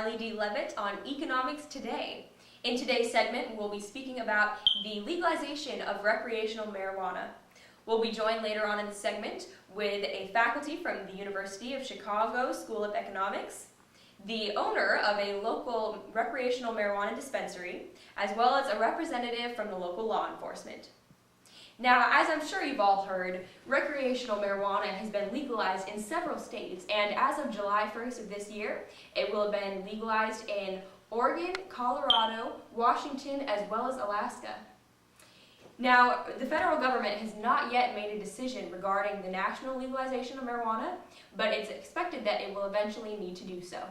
Harley D. Levitt on Economics Today. In today's segment, we'll be speaking about the legalization of recreational marijuana. We'll be joined later on in the segment with a faculty from the University of Chicago School of Economics, the owner of a local recreational marijuana dispensary, as well as a representative from the local law enforcement. Now, as I'm sure you've all heard, recreational marijuana has been legalized in several states, and as of July 1st of this year, it will have been legalized in Oregon, Colorado, Washington, as well as Alaska. Now, the federal government has not yet made a decision regarding the national legalization of marijuana, but it's expected that it will eventually need to do so.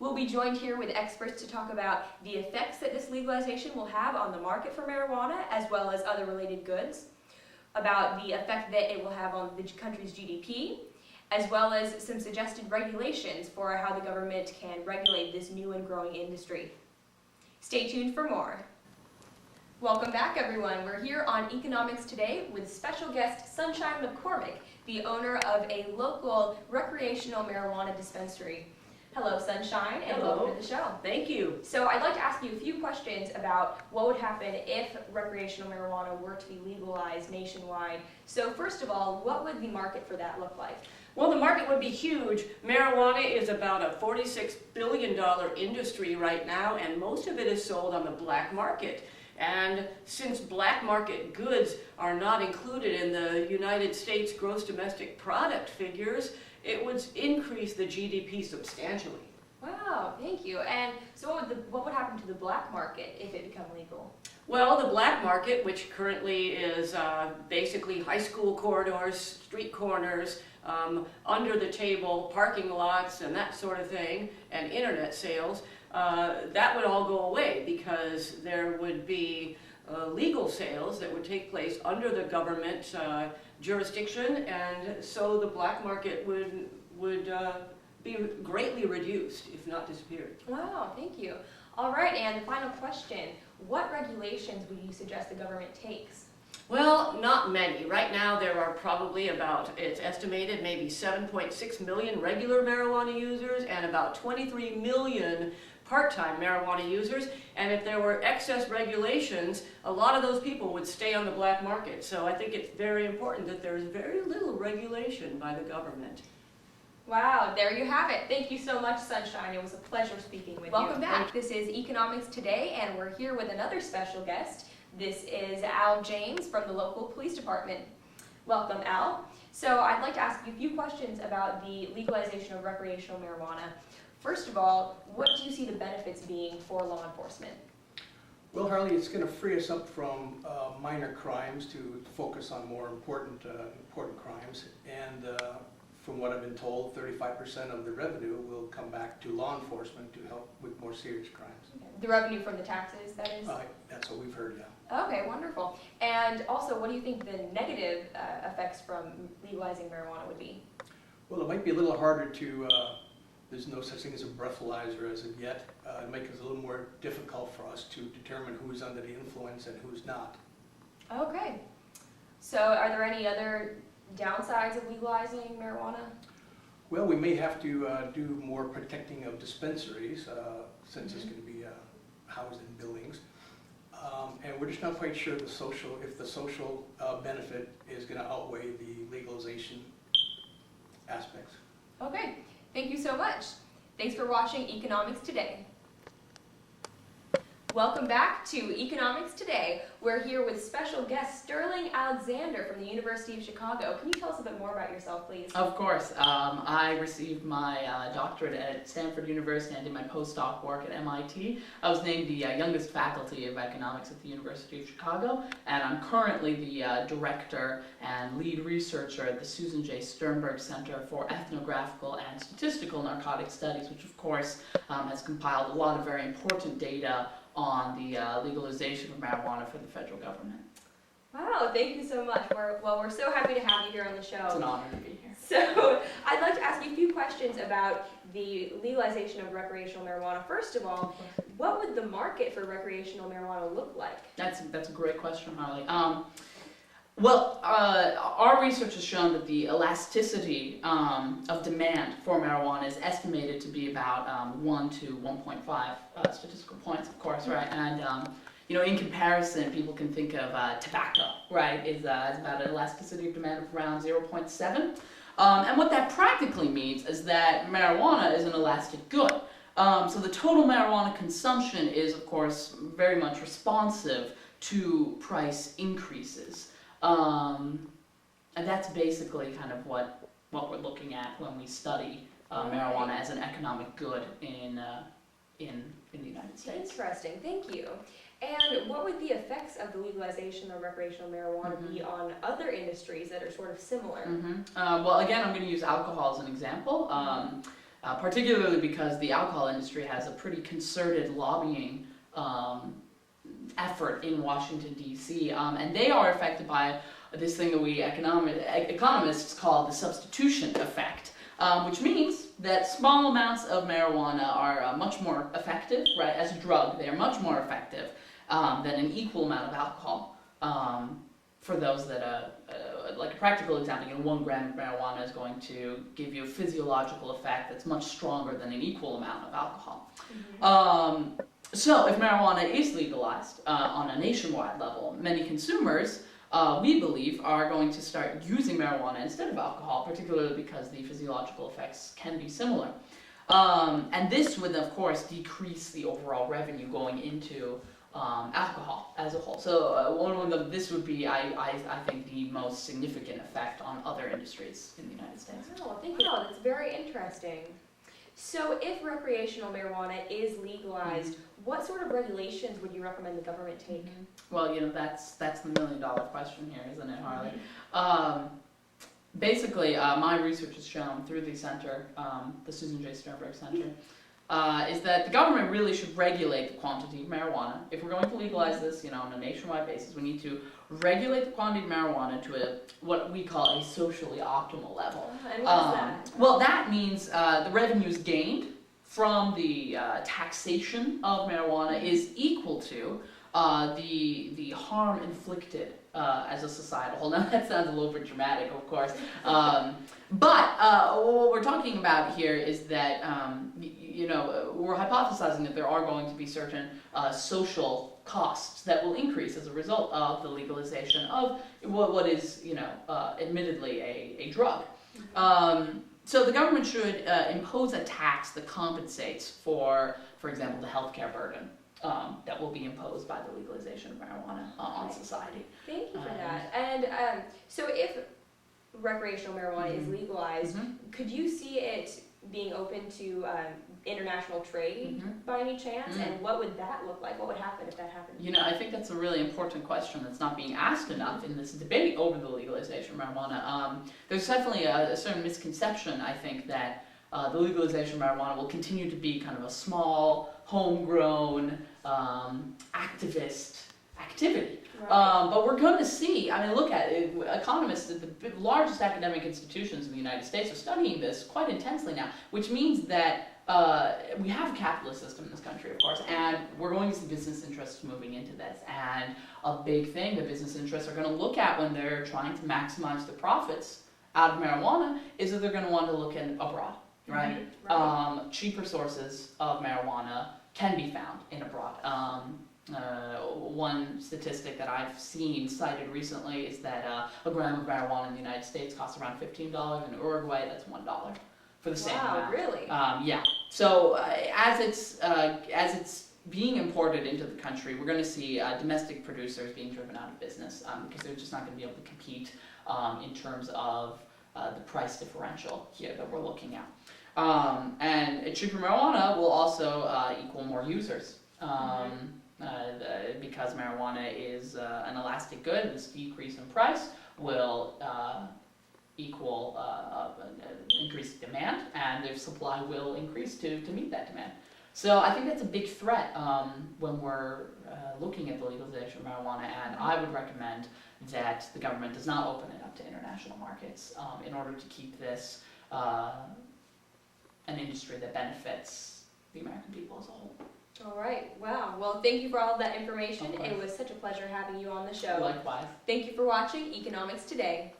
We'll be joined here with experts to talk about the effects that this legalization will have on the market for marijuana, as well as other related goods, about the effect that it will have on the country's GDP, as well as some suggested regulations for how the government can regulate this new and growing industry. Stay tuned for more. Welcome back, everyone. We're here on Economics Today with special guest Sunshine McCormick, the owner of a local recreational marijuana dispensary. Hello, Sunshine, and Hello. welcome to the show. Thank you. So I'd like to ask you a few questions about what would happen if recreational marijuana were to be legalized nationwide. So first of all, what would the market for that look like? Well, the market would be huge. Marijuana is about a $46 billion industry right now, and most of it is sold on the black market. And since black market goods are not included in the United States gross domestic product figures, it would increase the GDP substantially. Wow, thank you. And so what would happen to the black market if it became legal? Well, the black market, which currently is basically high school corridors, street corners, under the table parking lots and that sort of thing, and internet sales, that would all go away because there would be legal sales that would take place under the government jurisdiction, and so the black market would be greatly reduced, if not disappeared. Wow, thank you. All right, and the final question, what regulations would you suggest the government takes? Well, not many. Right now there are probably about, it's estimated, maybe 7.6 million regular marijuana users and about 23 million part-time marijuana users, and if there were excess regulations, a lot of those people would stay on the black market. So I think it's very important that there is very little regulation by the government. Wow, there you have it. Thank you so much, Sunshine. It was a pleasure speaking with you. Welcome back. This is Economics Today, and we're here with another special guest. This is Al James from the local police department. Welcome, Al. So I'd like to ask you a few questions about the legalization of recreational marijuana. First of all, what do you see the benefits being for law enforcement? Well, Harley, it's going to free us up from minor crimes to focus on more important crimes. And from what I've been told, 35% of the revenue will come back to law enforcement to help with more serious crimes. Okay. The revenue from the taxes, that is? That's what we've heard, yeah. Okay, wonderful. And also, what do you think the negative effects from legalizing marijuana would be? Well, it might be a little harder to, there's no such thing as a breathalyzer as of yet. It makes it a little more difficult for us to determine who's under the influence and who's not. Okay. So are there any other downsides of legalizing marijuana? Well, we may have to do more protecting of dispensaries since it's going to be housed in buildings. And we're just not quite sure if the social benefit is going to outweigh the legalization aspects. Okay, thank you so much. Thanks for watching Economics Today. Welcome back to Economics Today. We're here with special guest Sterling Alexander from the University of Chicago. Can you tell us a bit more about yourself, please? Of course. I received my doctorate at Stanford University and did my postdoc work at MIT. I was named the youngest faculty of economics at the University of Chicago, and I'm currently the director and lead researcher at the Susan J. Sternberg Center for Ethnographical and Statistical Narcotic Studies, which of course has compiled a lot of very important data on the legalization of marijuana for the federal government. Wow, thank you so much. We're so happy to have you here on the show. It's an honor to be here. So I'd like to ask you a few questions about the legalization of recreational marijuana. First of all, what would the market for recreational marijuana look like? That's a great question, Harley. Well, our research has shown that the elasticity of demand for marijuana is estimated to be about 1 to 1.5 statistical points, of course, right? And in comparison, people can think of tobacco, right? Is about an elasticity of demand of around 0.7. And what that practically means is that marijuana is an elastic good. So the total marijuana consumption is, of course, very much responsive to price increases. And that's basically kind of what we're looking at when we study marijuana as an economic good in the United States. Interesting, thank you. And what would the effects of the legalization of recreational marijuana be on other industries that are sort of similar? Well, again, I'm going to use alcohol as an example, particularly because the alcohol industry has a pretty concerted lobbying effort in Washington, D.C., and they are affected by this thing that we economists call the substitution effect, which means that small amounts of marijuana are much more effective, right, as a drug. They are much more effective than an equal amount of alcohol. For those that, like a practical example, 1 gram of marijuana is going to give you a physiological effect that's much stronger than an equal amount of alcohol. So if marijuana is legalized on a nationwide level, many consumers, we believe, are going to start using marijuana instead of alcohol, particularly because the physiological effects can be similar. And this would, of course, decrease the overall revenue going into alcohol as a whole. So this would be, I think, the most significant effect on other industries in the United States. Oh, thank you. That's very interesting. So if recreational marijuana is legalized, what sort of regulations would you recommend the government take? Well, that's the $1,000,000 question here, isn't it, Harley? Basically, my research has shown through the center, the Susan J. Sternberg Center, is that the government really should regulate the quantity of marijuana. If we're going to legalize this, on a nationwide basis, we need to regulate the quantity of marijuana to what we call a socially optimal level. And what is that? Well, that means the revenues gained from the taxation of marijuana is equal to the harm inflicted as a societal whole. Now that sounds a little bit dramatic, of course, but what we're talking about here is that we're hypothesizing that there are going to be certain social costs that will increase as a result of the legalization of what is admittedly a drug. So the government should impose a tax that compensates for example, the healthcare burden that will be imposed by the legalization of marijuana on society. Thank you for that. And so if recreational marijuana is legalized, could you see it being open to international trade by any chance? And what would that look like? What would happen if that happened? I think that's a really important question that's not being asked enough in this debate over the legalization of marijuana. There's definitely a certain misconception, I think, that the legalization of marijuana will continue to be kind of a small, homegrown, activist activity. Right. But we're going to see, look at it, economists at the largest academic institutions in the United States are studying this quite intensely now, which means that we have a capitalist system in this country, of course, and we're going to see business interests moving into this. And a big thing that business interests are going to look at when they're trying to maximize the profits out of marijuana is that they're going to want to look abroad, right? Cheaper sources of marijuana can be found in abroad. One statistic that I've seen cited recently is that a gram of marijuana in the United States costs around $15. In Uruguay, that's $1 for the same amount. Wow, really? Yeah. So as it's being imported into the country, we're going to see domestic producers being driven out of business because they're just not going to be able to compete in terms of the price differential here that we're looking at. And cheaper marijuana will also equal more users. Because marijuana is an elastic good, this decrease in price will equal increased demand, and their supply will increase to meet that demand. So I think that's a big threat when we're looking at the legalization of marijuana, and I would recommend that the government does not open it up to international markets in order to keep this an industry that benefits the American people as a whole. All right. Wow. Well, thank you for all of that information. Of course. It was such a pleasure having you on the show. Likewise. Thank you for watching Economics Today.